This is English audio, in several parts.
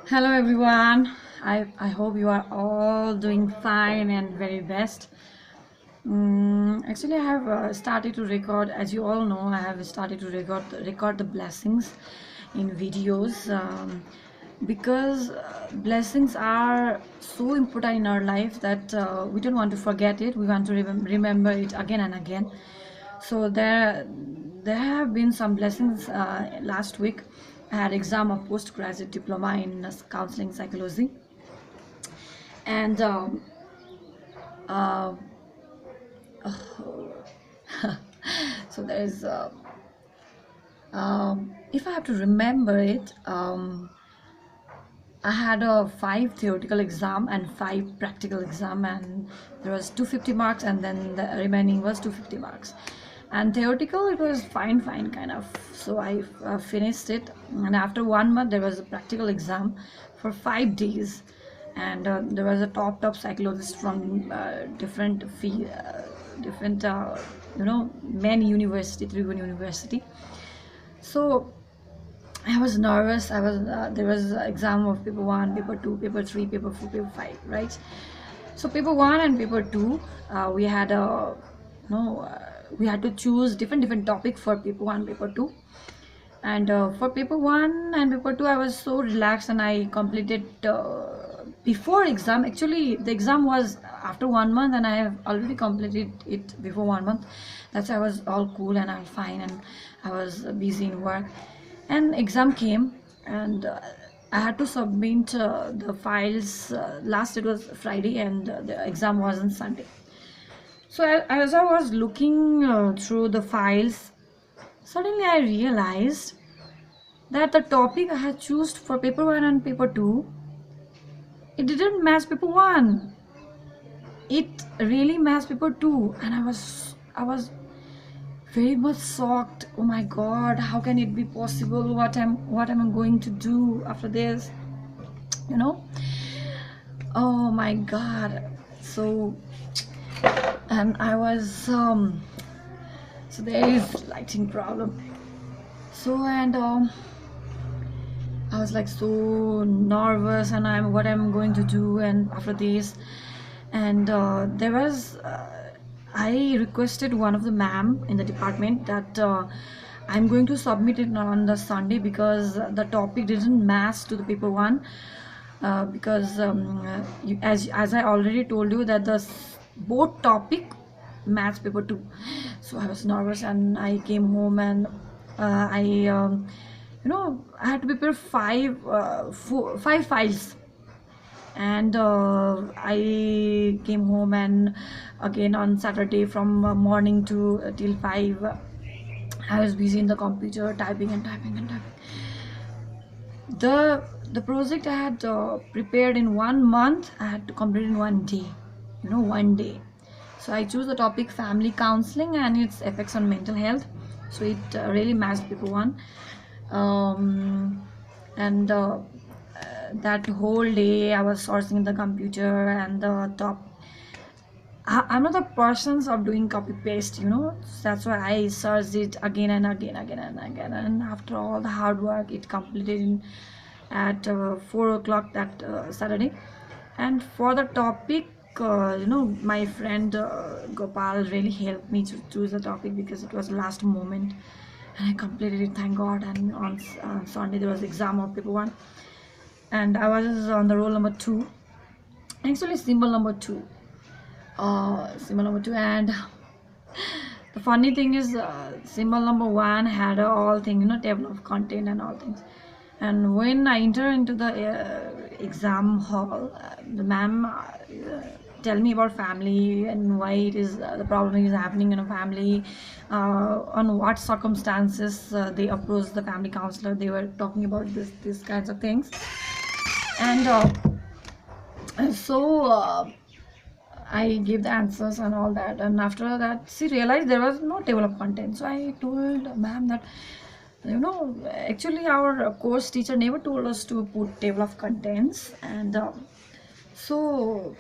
Hello everyone. I hope you are all doing fine and very best. Actually, I have started to record, as you all know, I have started to record the blessings in videos because blessings are so important in our life that we don't want to forget it. We want to remember it again and again. So there have been some blessings. Last week I had exam of postgraduate diploma in counseling psychology, and uh, so there's if I have to remember it, I had a five theoretical exam and five practical exam, and there was 250 marks, and then the remaining was 250 marks. And theoretical, it was fine kind of. So I finished it, and after 1 month, there was a practical exam for 5 days, and there was a top psychologist from different main university, Tribhuvan University. So I was nervous. There was exam of paper one, paper two, paper three, paper four, paper five, right? So paper one and paper two, we had a no, we had to choose different topic for paper one, paper two, and for paper one and paper two, I was so relaxed and I completed before exam. Actually, the exam was after 1 month, and I have already completed it before 1 month. That's why I was all cool and I was fine, and I was busy in work. And exam came, and I had to submit the files. Last it was Friday, and the exam was on Sunday. So as I was looking through the files, suddenly I realized that the topic I had chosen for paper one and paper two, it didn't match paper one. It really matched paper two, and I was very much shocked. Oh my God, how can it be possible? What am I going to do after this? You know? Oh my God. So and I was so there is lighting problem. So and I was like so nervous, and I'm going to do, and after this, and there was I requested one of the ma'am in the department that I'm going to submit it on the Sunday because the topic didn't match to the paper one, because as I already told you that both topic match paper two. So I was nervous, and I came home, and I I had to prepare five files, and I came home, and again on Saturday from morning to till 5, I was busy in the computer typing and typing and typing. The project I had prepared in 1 month, I had to complete in 1 day, 1 day. So I choose the topic family counseling and its effects on mental health. So it really matched paper one. And that whole day I was sourcing the computer and the top. I'm not the persons of doing copy paste, that's why I searched it again and again, and after all the hard work, it completed at 4 o'clock that Saturday. And for the topic, my friend Gopal really helped me to choose the topic because it was last moment, and I completed it, thank God. And on Sunday there was exam of paper one, and I was on the roll number two, actually symbol number two. And the funny thing is, symbol number one had all thing, table of content and all things. And when I enter into the exam hall, the ma'am tell me about family and why it is the problem is happening in a family, on what circumstances they approach the family counselor. They were talking about these kinds of things, and so I gave the answers and all that. And after that, she realized there was no table of content. So I told ma'am that, actually our course teacher never told us to put table of contents. And so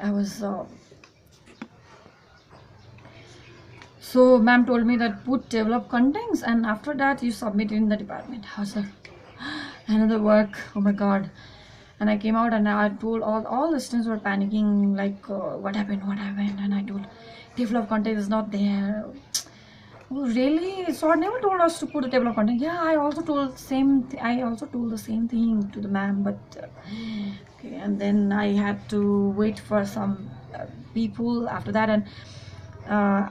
I was so ma'am told me that put table of contents, and after that you submit it in the department. I was like, another work. Oh my god. And I came out and I told all the students were panicking, like, what happened? And I told, table of content is not there. Oh, really? So I never told us to put the table of content. Yeah, I also told I also told the same thing to the ma'am, but okay. And then I had to wait for some people after that, and uh,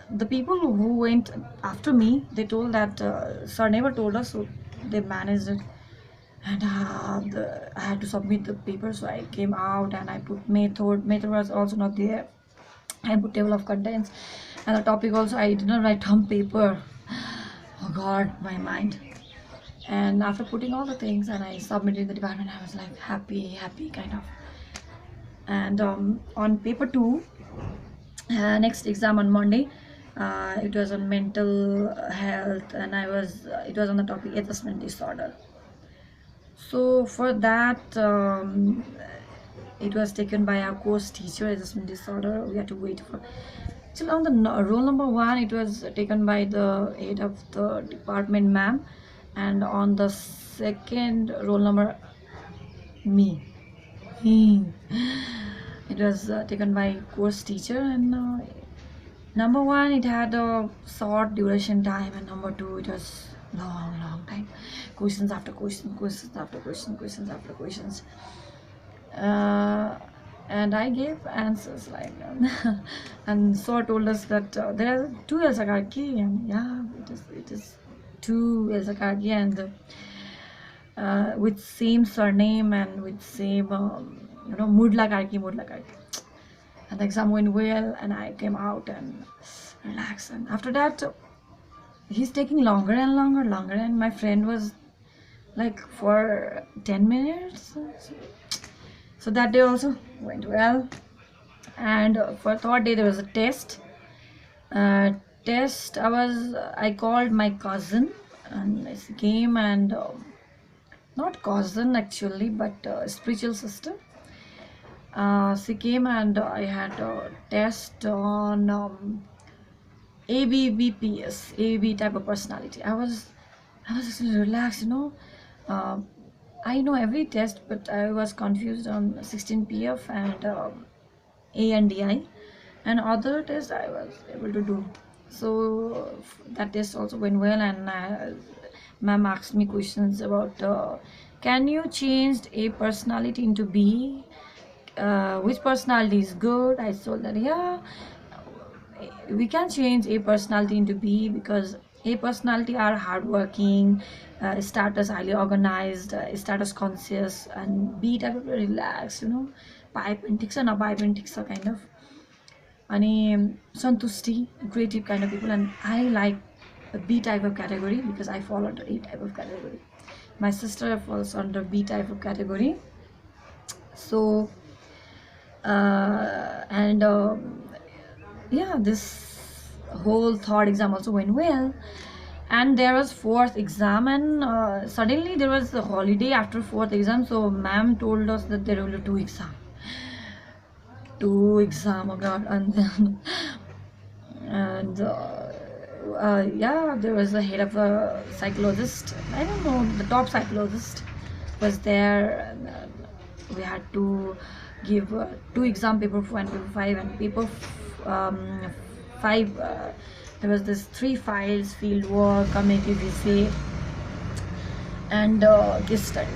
the people who went after me, they told that sir never told us, so they managed it. And I had to submit the paper, so I came out and I put method was also not there. I put table of contents, and the topic also I did not write on paper. Oh god, my mind. And after putting all the things and I submitted in the department, I was like happy kind of. And on paper 2, next exam on Monday, it was on mental health, and it was on the topic adjustment disorder. So for that, it was taken by our course teacher, adjustment disorder. We had to wait for. Still on the roll number 1, it was taken by the head of the department, ma'am, and on the second roll number, me. It was taken by course teacher, and number 1 it had a short duration time, and number 2 it was long time, questions after questions after questions after questions. And I gave answers like and so told us that there are two Elsa Karki, and yeah, it is two Elsa Karki, and with same surname and with same Mudla Karki. And the exam went well, and I came out and relaxed. And after that, he's taking longer and longer, and my friend was like for 10 minutes. So that day also went well. And for third day there was a test. I called my cousin, and she came, and not cousin actually, but spiritual sister. She came, and I had a test on AB type of personality. I was just relaxed. Uh, I know every test, but I was confused on 16 PF and A and DI, and other tests I was able to do. So that test also went well, and ma'am asked me questions about can you change A personality into B? Which personality is good? I told that yeah, we can change A personality into B, because A personality are hardworking, status highly organized, status conscious, and B type of relaxed, pipe and tixa na pipe and tixa kind of. And santusti, creative kind of people, and I like a B type of category because I fall under A type of category. My sister falls under B type of category. So and yeah, this whole third exam also went well. And there was fourth exam, and suddenly there was a holiday after fourth exam, so ma'am told us that there will be two exam, oh god. And then and yeah, there was the head of a psychologist, I don't know, the top psychologist was there, and we had to give two exam, paper 4 and paper 5, and paper 5 there was this 3 files: field work, community visit, and case study.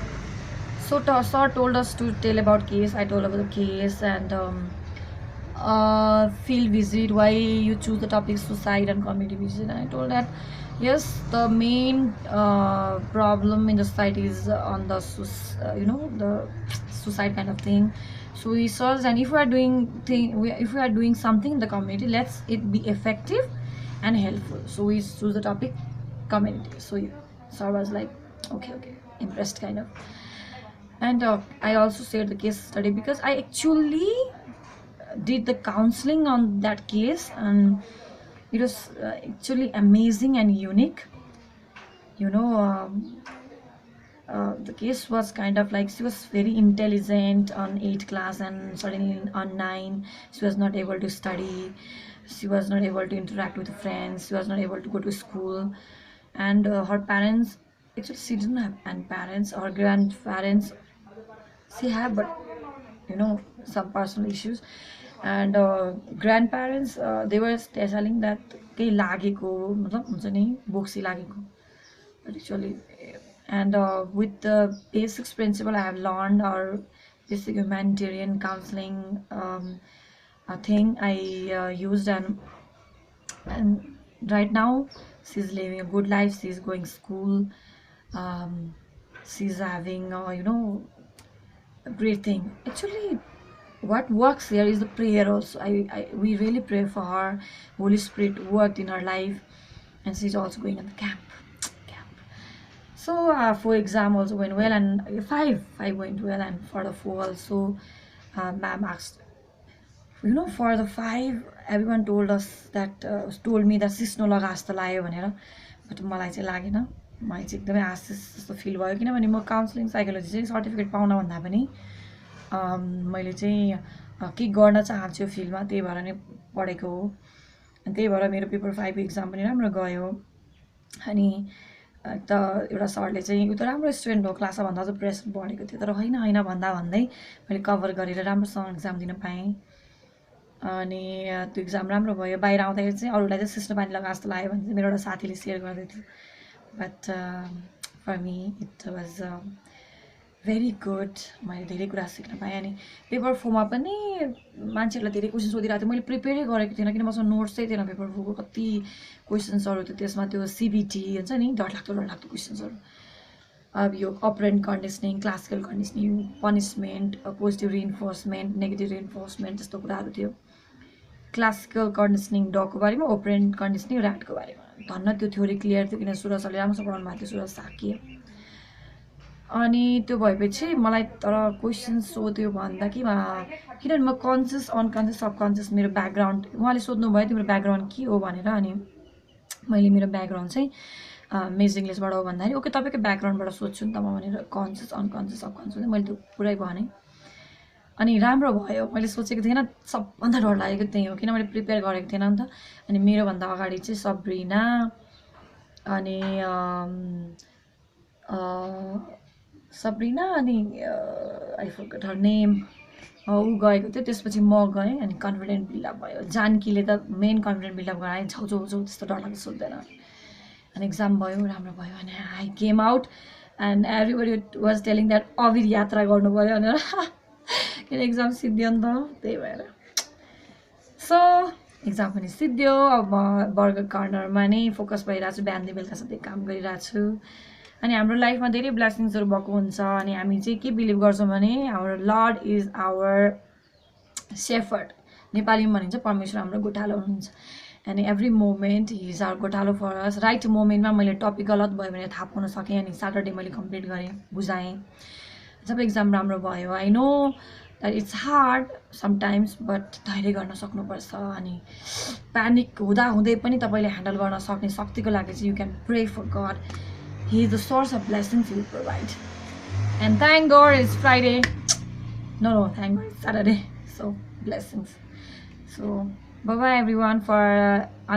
So sir told us to tell about case. I told about the case, and field visit, why you choose the topic suicide and community visit. And I told that yes, the main problem in the society is on the the suicide kind of thing. So we searched, and if we are doing something in the community, let's it be effective and helpful. So we choose the topic community. So I was like, okay, impressed kind of. And I also shared the case study because I actually did the counseling on that case, and it was actually amazing and unique. The case was kind of like, she was very intelligent on 8th class, and suddenly on 9 she was not able to study, she was not able to interact with friends, she was not able to go to school. And her parents actually she didn't have any parents or grandparents. She had, but some personal issues. And grandparents, they were telling that केही लागेको मतलब हुन्छ नि बोक्सी लागेको, but actually and with the basics principle I have learned, or basic humanitarian counseling thing I used, and right now she's living a good life. She's going school. um, she's having a great thing. Actually, what works here is the prayer also. We really pray for her. Holy Spirit worked in her life, and she's also going in the camp. So for exam also went well, and five went well, and for the four also, ma'am asked, for the five, everyone told me that सिस्नो लगा जस्तो लाग्यो भनेर, but मलाई चाहिँ लागेन. मलाई चाहिँ एकदमै आशिष जस्तो फिल भयो, किनभने म काउन्सिलिङ साइकोलोजी चाहिँ सर्टिफिकेट पाउन भन्दा पनि मैले चाहिँ के गर्न चाहन्छु फिल्डमा, त्यही भएर नै पढेको हो. अनि त्यही भएर मेरो पेपर 5 एक्जाम पनि राम्रो गयो. अनि त एउटा सरले चाहिँ यो त राम्रो स्टुडेन्ट हो, क्लासमा भन्दा चाहिँ प्रेसर बढेको थियो, तर होइन भन्दा भन्दै मैले कभर गरेर राम्रोसँग एक्जाम दिन पाएँ. अनि त्यो एक्जाम राम्रो भयो. बाहिर आउँदाखेरि चाहिँ अरूलाई चाहिँ सिस्नो पानी लगा जस्तो लाग्यो भने चाहिँ मेरो एउटा साथीले सेयर गर्दै थियो. But for me it was very good. मैले धेरै कुरा सिक्न पाएँ. अनि पेपर 4मा पनि मान्छेहरूलाई धेरै क्वेसन सोधिरहेको थियो. मैले प्रिपेयरै गरेको थिएन, किन मसँग नोट्स चाहिँ थिएन. पेपर 4को कति क्वेसन्सहरू थियो त्यसमा, त्यो सिबिटी हुन्छ नि, डरलाग्दो क्वेसन्सहरू. अब यो operant conditioning, classical conditioning, punishment, positive reinforcement, negative reinforcement, त्यस्तो कुराहरू थियो. क्लासिकल कन्डिसनिङ डगको बारेमा, ओपरेन्ट कन्डिसनिङ ऱ्याटको बारेमा. धन्न त्यो थ्योरी क्लियर थियो, किन सुरज सरले राम्रोसँग पढाउनु भएको थियो, सुरज साकिए. अनि त्यो भएपछि मलाई तर क्वेसन सोध्यो भन्दा किनभने म कन्सियस, अनकन्सियस, सबकन्सियस मेरो ब्याकग्राउन्ड, उहाँले सोध्नुभयो तिम्रो ब्याकग्राउन्ड के हो भनेर. अनि मैले मेरो ब्याकग्राउन्ड चाहिँ मेज इङ्ग्लिसबाट हो भन्दाखेरि, ओके तपाईँको ब्याकग्राउन्डबाट सोध्छु नि त म भनेर, कन्सियस, अनकन्सियस, सबकन्सियस, मैले त्यो पुरै भनेँ. अनि राम्रो भयो. मैले सोचेको थिएन. सबभन्दा डर लागेको त्यही हो, किन मैले प्रिपेयर गरेको थिएन नि त. अनि मेरोभन्दा अगाडि चाहिँ सब्रिना, अनि आई फर्गट हर नेम, ऊ गएको थियो. त्यसपछि म गएँ, अनि कन्फिडेन्ट बिल्डअप भयो. जानकीले त मेन कन्फिडेन्ट बिल्डअप गराएँ. छाउछौ त्यस्तो डर लाग्दो सोध्दैन. अनि एक्जाम भयो, राम्रो भयो. अनि I came out and everybody was telling that अबिर यात्रा गर्नु पऱ्यो भनेर, किन एक्जाम सिद्धियो नि त, त्यही भएर. सो एक्जाम पनि सिद्धियो. अब म बर्गर कर्नरमा नै फोकस भइरहेको छु, बिहान बेलुका सधैँ काम गरिरहेको छु. अनि हाम्रो लाइफमा धेरै ब्लेसिङ्सहरू भएको हुन्छ. अनि हामी चाहिँ के बिलिभ गर्छौँ भने our lord is our shepherd. नेपालीमा भनिन्छ परमेश्वर हाम्रो गोठालो हुनुहुन्छ. अनि every moment he is our गोठालो फर अस. राइट मोमेन्टमा मैले टपिक गलत भयो भने थाहा पाउन सकेँ. अनि सैटरडे मैले कम्प्लिट गरेँ, बुझाएँ. जब एक्जाम राम्रो भयो, I know that it's hard sometimes, but धैर्य गर्न सक्नुपर्छ. अनि प्यानिक हुँदै पनि तपाईँले ह्यान्डल गर्न सक्ने शक्तिको लागि चाहिँ यु क्यान प्रे फर गड. He is the source of blessings He will provide. And thank God it's Friday. No, thank God it's Saturday. So, blessings. So, bye-bye everyone for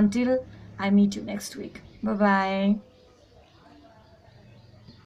until I meet you next week. Bye-bye.